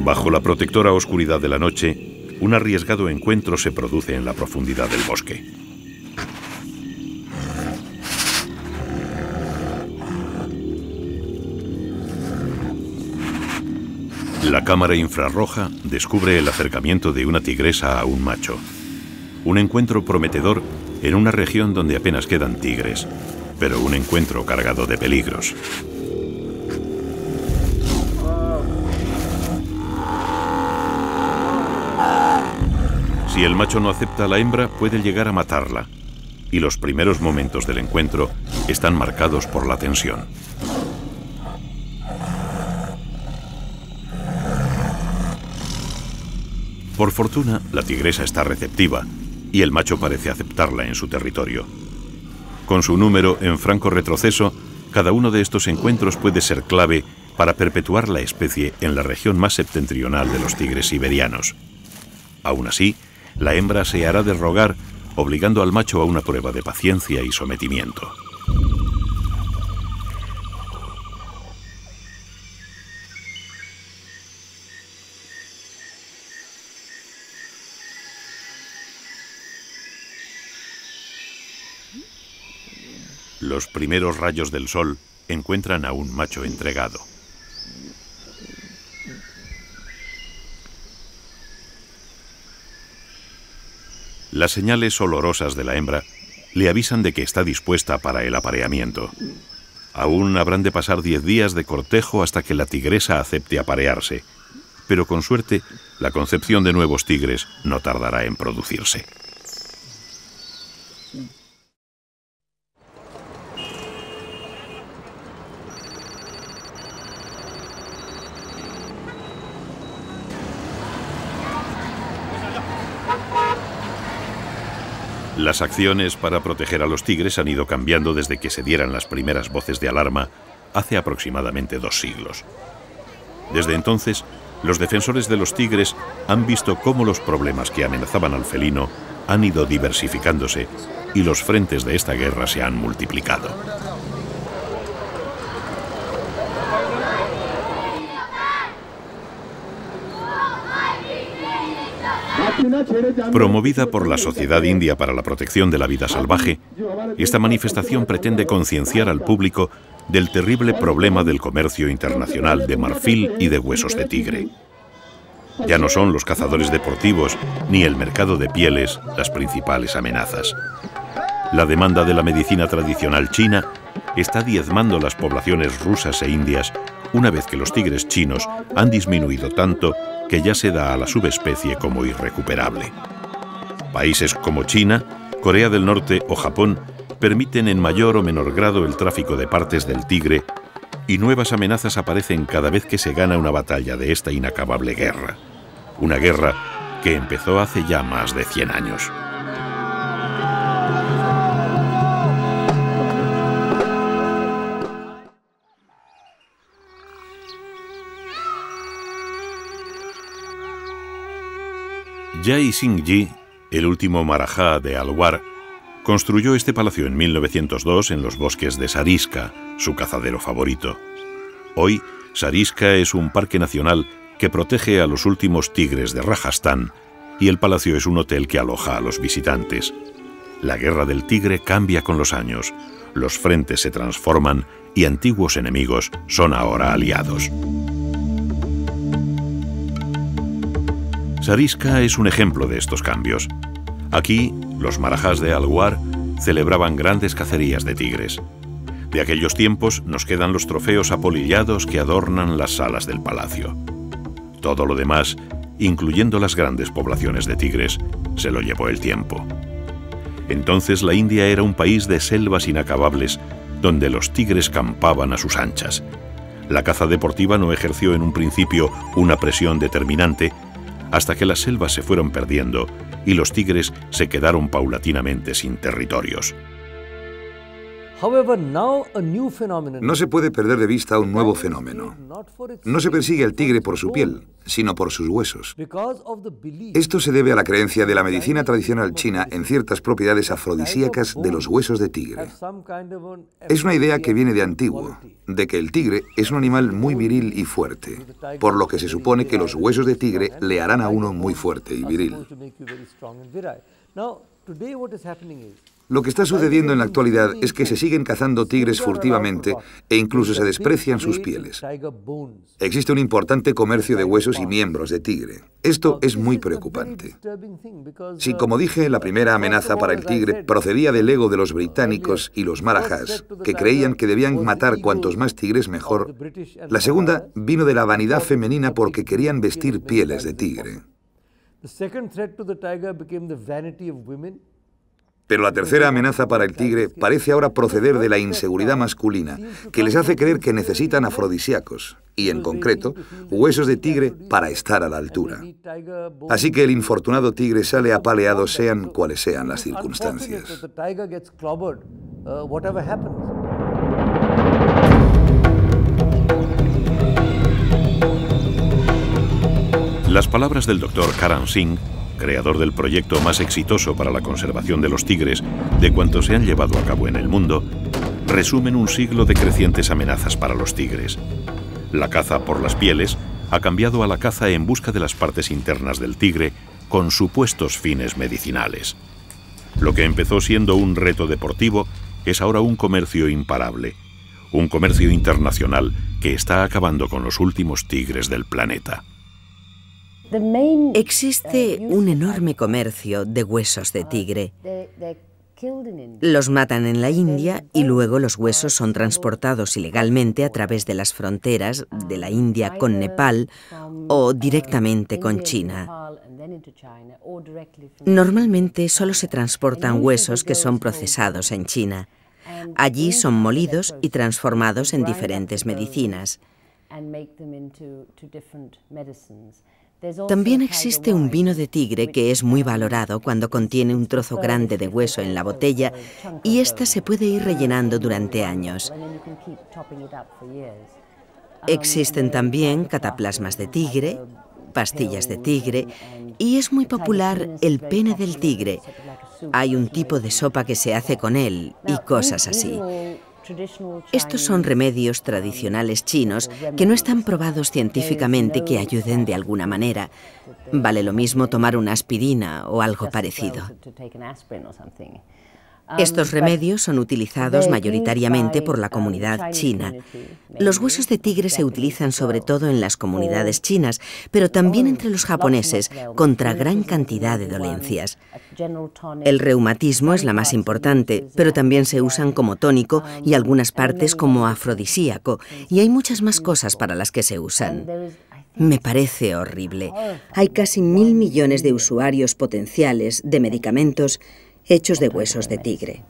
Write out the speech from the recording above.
Bajo la protectora oscuridad de la noche, un arriesgado encuentro se produce en la profundidad del bosque. La cámara infrarroja descubre el acercamiento de una tigresa a un macho. Un encuentro prometedor en una región donde apenas quedan tigres, pero un encuentro cargado de peligros. Si el macho no acepta a la hembra, puede llegar a matarla, y los primeros momentos del encuentro están marcados por la tensión. Por fortuna, la tigresa está receptiva y el macho parece aceptarla en su territorio. Con su número en franco retroceso, cada uno de estos encuentros puede ser clave para perpetuar la especie en la región más septentrional de los tigres siberianos. Aún así, la hembra se hará de rogar, obligando al macho a una prueba de paciencia y sometimiento. Los primeros rayos del sol encuentran a un macho entregado. Las señales olorosas de la hembra le avisan de que está dispuesta para el apareamiento. Aún habrán de pasar 10 días de cortejo hasta que la tigresa acepte aparearse, pero con suerte, la concepción de nuevos tigres no tardará en producirse. Las acciones para proteger a los tigres han ido cambiando desde que se dieran las primeras voces de alarma hace aproximadamente 2 siglos. Desde entonces, los defensores de los tigres han visto cómo los problemas que amenazaban al felino han ido diversificándose y los frentes de esta guerra se han multiplicado. Promovida por la Sociedad India para la Protección de la Vida Salvaje, esta manifestación pretende concienciar al público del terrible problema del comercio internacional de marfil y de huesos de tigre. Ya no son los cazadores deportivos ni el mercado de pieles las principales amenazas. La demanda de la medicina tradicional china está diezmando las poblaciones rusas e indias una vez que los tigres chinos han disminuido tanto que ya se da a la subespecie como irrecuperable. Países como China, Corea del Norte o Japón permiten en mayor o menor grado el tráfico de partes del tigre y nuevas amenazas aparecen cada vez que se gana una batalla de esta inacabable guerra. Una guerra que empezó hace ya más de 100 años. Jai Singh Ji, el último marajá de Alwar, construyó este palacio en 1902 en los bosques de Sariska, su cazadero favorito. Hoy, Sariska es un parque nacional que protege a los últimos tigres de Rajastán y el palacio es un hotel que aloja a los visitantes. La guerra del tigre cambia con los años, los frentes se transforman y antiguos enemigos son ahora aliados. Sariska es un ejemplo de estos cambios. Aquí, los marajás de Alwar celebraban grandes cacerías de tigres. De aquellos tiempos nos quedan los trofeos apolillados que adornan las salas del palacio. Todo lo demás, incluyendo las grandes poblaciones de tigres, se lo llevó el tiempo. Entonces la India era un país de selvas inacabables, donde los tigres campaban a sus anchas. La caza deportiva no ejerció en un principio una presión determinante, hasta que las selvas se fueron perdiendo y los tigres se quedaron paulatinamente sin territorios. No se puede perder de vista un nuevo fenómeno. No se persigue al tigre por su piel, sino por sus huesos. Esto se debe a la creencia de la medicina tradicional china en ciertas propiedades afrodisíacas de los huesos de tigre. Es una idea que viene de antiguo, de que el tigre es un animal muy viril y fuerte, por lo que se supone que los huesos de tigre le harán a uno muy fuerte y viril. Lo que está sucediendo en la actualidad es que se siguen cazando tigres furtivamente e incluso se desprecian sus pieles. Existe un importante comercio de huesos y miembros de tigre. Esto es muy preocupante. Si, como dije, la primera amenaza para el tigre procedía del ego de los británicos y los marajas, que creían que debían matar cuantos más tigres mejor, la segunda vino de la vanidad femenina porque querían vestir pieles de tigre. Pero la tercera amenaza para el tigre parece ahora proceder de la inseguridad masculina, que les hace creer que necesitan afrodisíacos, y en concreto, huesos de tigre para estar a la altura. Así que el infortunado tigre sale apaleado sean cuales sean las circunstancias. Las palabras del Dr. Karan Singh, creador del proyecto más exitoso para la conservación de los tigres de cuantos se han llevado a cabo en el mundo, resumen un siglo de crecientes amenazas para los tigres. La caza por las pieles ha cambiado a la caza en busca de las partes internas del tigre con supuestos fines medicinales. Lo que empezó siendo un reto deportivo es ahora un comercio imparable, un comercio internacional que está acabando con los últimos tigres del planeta. Existe un enorme comercio de huesos de tigre. Los matan en la India y luego los huesos son transportados ilegalmente a través de las fronteras de la India con Nepal o directamente con China. Normalmente solo se transportan huesos que son procesados en China. Allí son molidos y transformados en diferentes medicinas. También existe un vino de tigre que es muy valorado cuando contiene un trozo grande de hueso en la botella y ésta se puede ir rellenando durante años. Existen también cataplasmas de tigre, pastillas de tigre y es muy popular el pene del tigre. Hay un tipo de sopa que se hace con él y cosas así. Estos son remedios tradicionales chinos que no están probados científicamente que ayuden de alguna manera. Vale lo mismo tomar una aspirina o algo parecido. Estos remedios son utilizados mayoritariamente por la comunidad china. Los huesos de tigre se utilizan sobre todo en las comunidades chinas, pero también entre los japoneses contra gran cantidad de dolencias. El reumatismo es la más importante, pero también se usan como tónico y algunas partes como afrodisíaco, y hay muchas más cosas para las que se usan. Me parece horrible. Hay casi 1.000 millones de usuarios potenciales de medicamentos hechos de huesos de tigre.